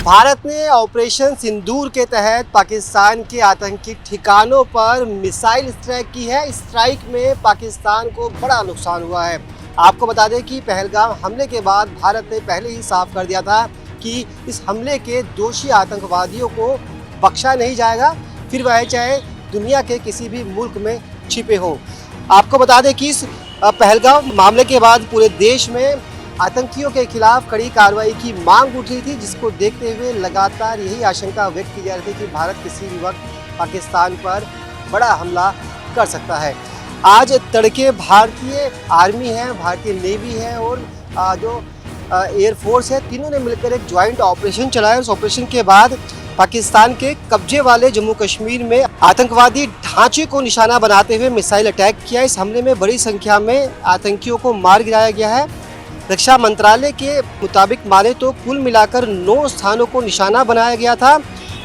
भारत ने ऑपरेशन सिंदूर के तहत पाकिस्तान के आतंकी ठिकानों पर मिसाइल स्ट्राइक की है। इस स्ट्राइक में पाकिस्तान को बड़ा नुकसान हुआ है। आपको बता दें कि पहलगाम हमले के बाद भारत ने पहले ही साफ कर दिया था कि इस हमले के दोषी आतंकवादियों को बख्शा नहीं जाएगा, फिर वह चाहे दुनिया के किसी भी मुल्क में छिपे हो। आपको बता दें कि इस पहलगाम मामले के बाद पूरे देश में आतंकियों के खिलाफ कड़ी कार्रवाई की मांग उठ रही थी, जिसको देखते हुए लगातार यही आशंका व्यक्त की जा रही थी कि भारत किसी भी वक्त पाकिस्तान पर बड़ा हमला कर सकता है। आज तड़के भारतीय आर्मी है, भारतीय नेवी है और जो एयरफोर्स है, तीनों ने मिलकर एक ज्वाइंट ऑपरेशन चलाया। उस ऑपरेशन के बाद पाकिस्तान के कब्जे वाले जम्मू कश्मीर में आतंकवादी ढांचे को निशाना बनाते हुए मिसाइल अटैक किया। इस हमले में बड़ी संख्या में आतंकियों को मार गिराया गया है। रक्षा मंत्रालय के मुताबिक माने तो कुल मिलाकर 9 स्थानों को निशाना बनाया गया था।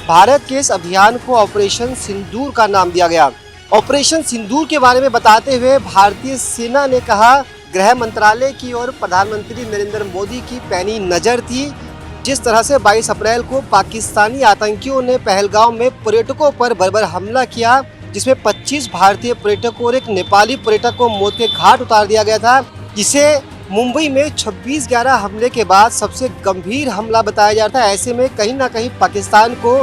भारत के इस अभियान को ऑपरेशन सिंदूर का नाम दिया गया। ऑपरेशन सिंदूर के बारे में बताते हुए भारतीय सेना ने कहा, गृह मंत्रालय की और प्रधानमंत्री नरेंद्र मोदी की पैनी नज़र थी। जिस तरह से 22 अप्रैल को पाकिस्तानी आतंकियों ने पहलगाम में पर्यटकों पर बर्बर हमला किया, जिसमें 25 भारतीय पर्यटकों और एक नेपाली पर्यटक को मौत के घाट उतार दिया गया था, जिसे मुंबई में 26/11 हमले के बाद सबसे गंभीर हमला बताया जाता है। ऐसे में कहीं ना कहीं पाकिस्तान को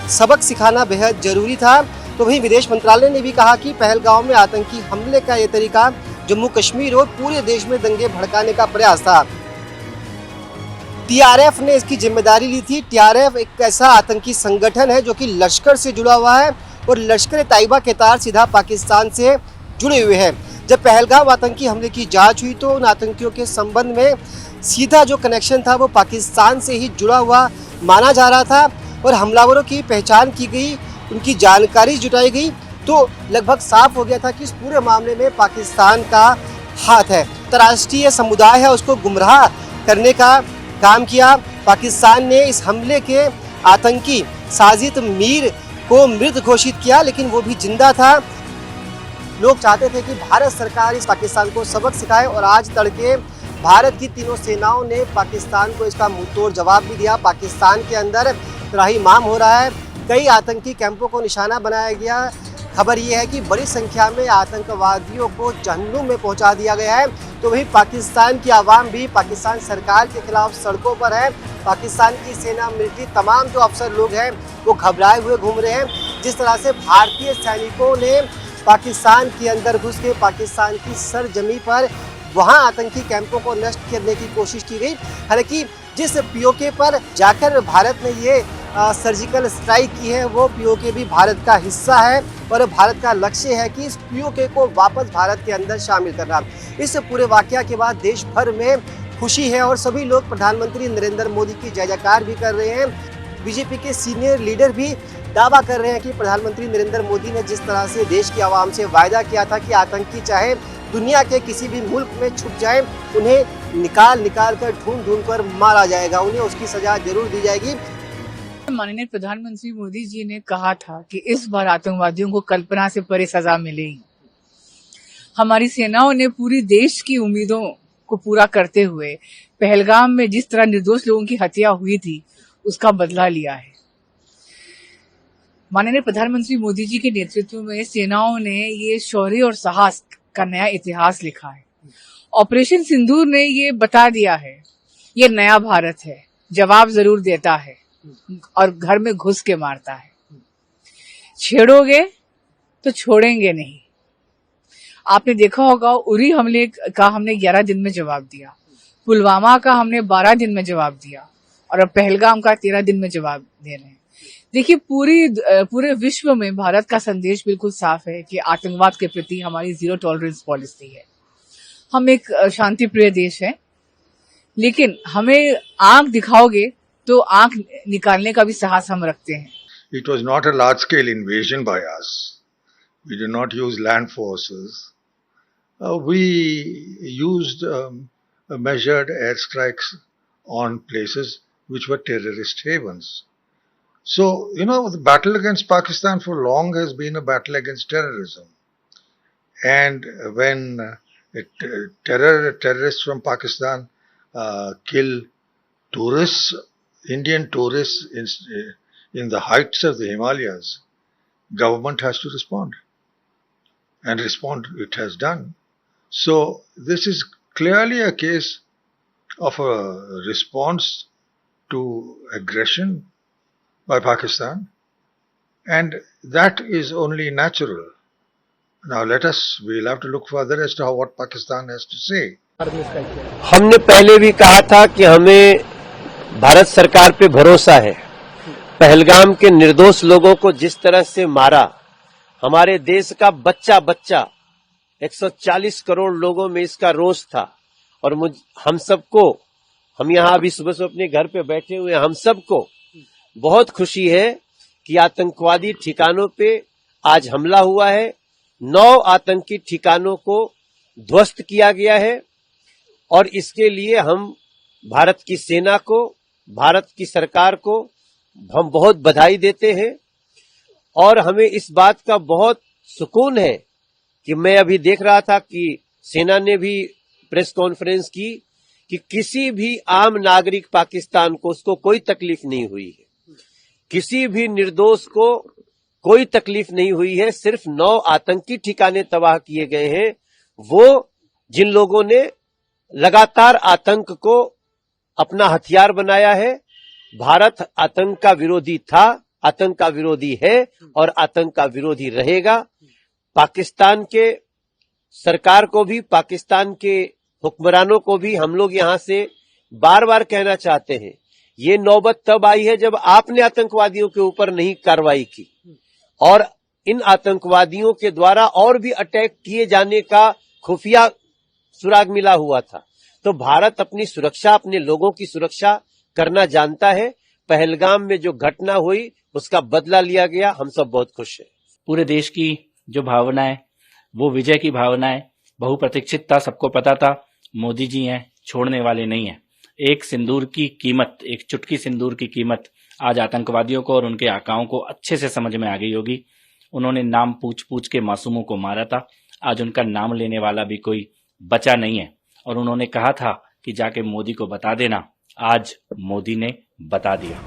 सबक सिखाना बेहद जरूरी था। तो वहीं विदेश मंत्रालय ने भी कहा कि पहलगाम में आतंकी हमले का ये तरीका जम्मू कश्मीर और पूरे देश में दंगे भड़काने का प्रयास था। टीआरएफ ने इसकी जिम्मेदारी ली थी। टीआरएफ एक ऐसा आतंकी संगठन है जो कि लश्कर से जुड़ा हुआ है और लश्कर तैयबा के तार सीधा पाकिस्तान से जुड़े हुए हैं। जब पहलगाम आतंकी हमले की जांच हुई तो उन आतंकियों के संबंध में सीधा जो कनेक्शन था वो पाकिस्तान से ही जुड़ा हुआ माना जा रहा था और हमलावरों की पहचान की गई, उनकी जानकारी जुटाई गई, तो लगभग साफ हो गया था कि इस पूरे मामले में पाकिस्तान का हाथ है। अंतर्राष्ट्रीय समुदाय है उसको गुमराह करने का काम किया। पाकिस्तान ने इस हमले के आतंकी साजिद मीर को मृत घोषित किया, लेकिन वो भी जिंदा था। लोग चाहते थे कि भारत सरकार इस पाकिस्तान को सबक सिखाए और आज तड़के भारत की तीनों सेनाओं ने पाकिस्तान को इसका मुंहतोड़ जवाब भी दिया। पाकिस्तान के अंदर त्राही-माम हो रहा है, कई आतंकी कैंपों को निशाना बनाया गया। खबर ये है कि बड़ी संख्या में आतंकवादियों को जहन्नुम में पहुंचा दिया गया है। तो वही पाकिस्तान की आवाम भी पाकिस्तान सरकार के खिलाफ सड़कों पर है। पाकिस्तान की सेना, मिलिट्री, तमाम जो अफसर लोग हैं वो घबराए हुए घूम रहे हैं। जिस तरह से भारतीय सैनिकों ने पाकिस्तान के अंदर घुस के पाकिस्तान की सरजमी पर वहां आतंकी कैंपों को नष्ट करने की कोशिश की गई। हालांकि जिस पीओके पर जाकर भारत ने ये सर्जिकल स्ट्राइक की है वो पीओके भी भारत का हिस्सा है और भारत का लक्ष्य है कि इस पीओके को वापस भारत के अंदर शामिल करना। इस पूरे वाकया के बाद देश भर में खुशी है और सभी लोग प्रधानमंत्री नरेंद्र मोदी की जय जयकार भी कर रहे हैं। बीजेपी के सीनियर लीडर भी दावा कर रहे हैं कि प्रधानमंत्री नरेंद्र मोदी ने जिस तरह से देश की आवाम से वायदा किया था कि आतंकी चाहे दुनिया के किसी भी मुल्क में छुप जाए, उन्हें निकाल कर ढूंढ कर मारा जाएगा, उन्हें उसकी सजा जरूर दी जाएगी। माननीय प्रधानमंत्री मोदी जी ने कहा था कि इस बार आतंकवादियों को कल्पना से परे सजा मिलेगी। हमारी सेनाओं ने पूरी देश की उम्मीदों को पूरा करते हुए पहलगाम में जिस तरह निर्दोष लोगों की हत्या हुई थी उसका बदला लिया है। माननीय प्रधानमंत्री मोदी जी के नेतृत्व में सेनाओं ने ये शौर्य और साहस का नया इतिहास लिखा है। ऑपरेशन सिंदूर ने ये बता दिया है, ये नया भारत है, जवाब जरूर देता है और घर में घुस के मारता है। छेड़ोगे तो छोड़ेंगे नहीं। आपने देखा होगा उरी हमले का हमने 11 दिन में जवाब दिया, पुलवामा का हमने 12 दिन में जवाब दिया और अब पहलगाम का 13 दिन में जवाब दे रहे हैं। देखिए पूरे विश्व में भारत का संदेश बिल्कुल साफ है कि आतंकवाद के प्रति हमारी 0 टॉलरेंस पॉलिसी है। हम एक शांति प्रिय देश है, लेकिन हमें आंख दिखाओगे तो आंख निकालने का भी साहस हम रखते हैं। It was not a large scale invasion by us. We did not use land forces. We used measured airstrikes on places which were terrorist havens. So, the battle against Pakistan for long has been a battle against terrorism. And when terrorists from Pakistan kill tourists Indian tourists in the heights of the Himalayas, government has to respond. And respond it has done. So this is clearly a case of a response to aggression by Pakistan, and that is only natural. Now we'll have to look further as to what Pakistan has to say. हमने पहले भी कहा था कि हमें भारत सरकार पे भरोसा है। पहलगाम के निर्दोष लोगों को जिस तरह से मारा, हमारे देश का बच्चा 140 करोड़ लोगों में इसका रोष था। और हम सबको, हम यहाँ अभी सुबह से अपने घर पे बैठे हुए, हम सबको बहुत खुशी है कि आतंकवादी ठिकानों पे आज हमला हुआ है। 9 आतंकी ठिकानों को ध्वस्त किया गया है और इसके लिए हम भारत की सेना को, भारत की सरकार को हम बहुत बधाई देते हैं। और हमें इस बात का बहुत सुकून है कि मैं अभी देख रहा था कि सेना ने भी प्रेस कॉन्फ्रेंस की कि किसी भी आम नागरिक पाकिस्तान को, उसको कोई तकलीफ नहीं हुई है, किसी भी निर्दोष को कोई तकलीफ नहीं हुई है। सिर्फ 9 आतंकी ठिकाने तबाह किए गए हैं। वो जिन लोगों ने लगातार आतंक को अपना हथियार बनाया है। भारत आतंक का विरोधी था, आतंक का विरोधी है और आतंक का विरोधी रहेगा। पाकिस्तान के सरकार को भी, पाकिस्तान के हुक्मरानों को भी हम लोग यहां से बार बार कहना चाहते हैं, ये नौबत तब आई है जब आपने आतंकवादियों के ऊपर नहीं कार्रवाई की और इन आतंकवादियों के द्वारा और भी अटैक किए जाने का खुफिया सुराग मिला हुआ था। तो भारत अपनी सुरक्षा, अपने लोगों की सुरक्षा करना जानता है। पहलगाम में जो घटना हुई उसका बदला लिया गया, हम सब बहुत खुश हैं। पूरे देश की जो भावना है वो विजय की भावना है। बहुप्रतीक्षित था, सबको पता था मोदी जी हैं, छोड़ने वाले नहीं हैं। एक सिंदूर की कीमत, एक चुटकी सिंदूर की कीमत आज आतंकवादियों को और उनके आकाओं को अच्छे से समझ में आ गई होगी। उन्होंने नाम पूछ पूछ के मासूमों को मारा था, आज उनका नाम लेने वाला भी कोई बचा नहीं है। और उन्होंने कहा था कि जाके मोदी को बता देना, आज मोदी ने बता दिया।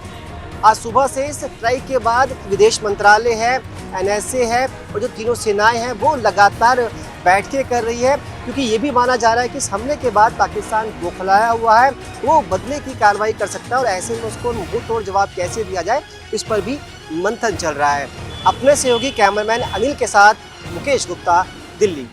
आज सुबह से इस स्ट्राइक के बाद विदेश मंत्रालय है, NSA है और जो तीनों सेनाएं हैं वो लगातार बैठकें कर रही है, क्योंकि ये भी माना जा रहा है कि इस हमले के बाद पाकिस्तान बौखलाया हुआ है, वो बदले की कार्रवाई कर सकता है और ऐसे में उसको मुंह तोड़ जवाब कैसे दिया जाए, इस पर भी मंथन चल रहा है। अपने सहयोगी कैमरामैन अनिल के साथ मुकेश गुप्ता, दिल्ली।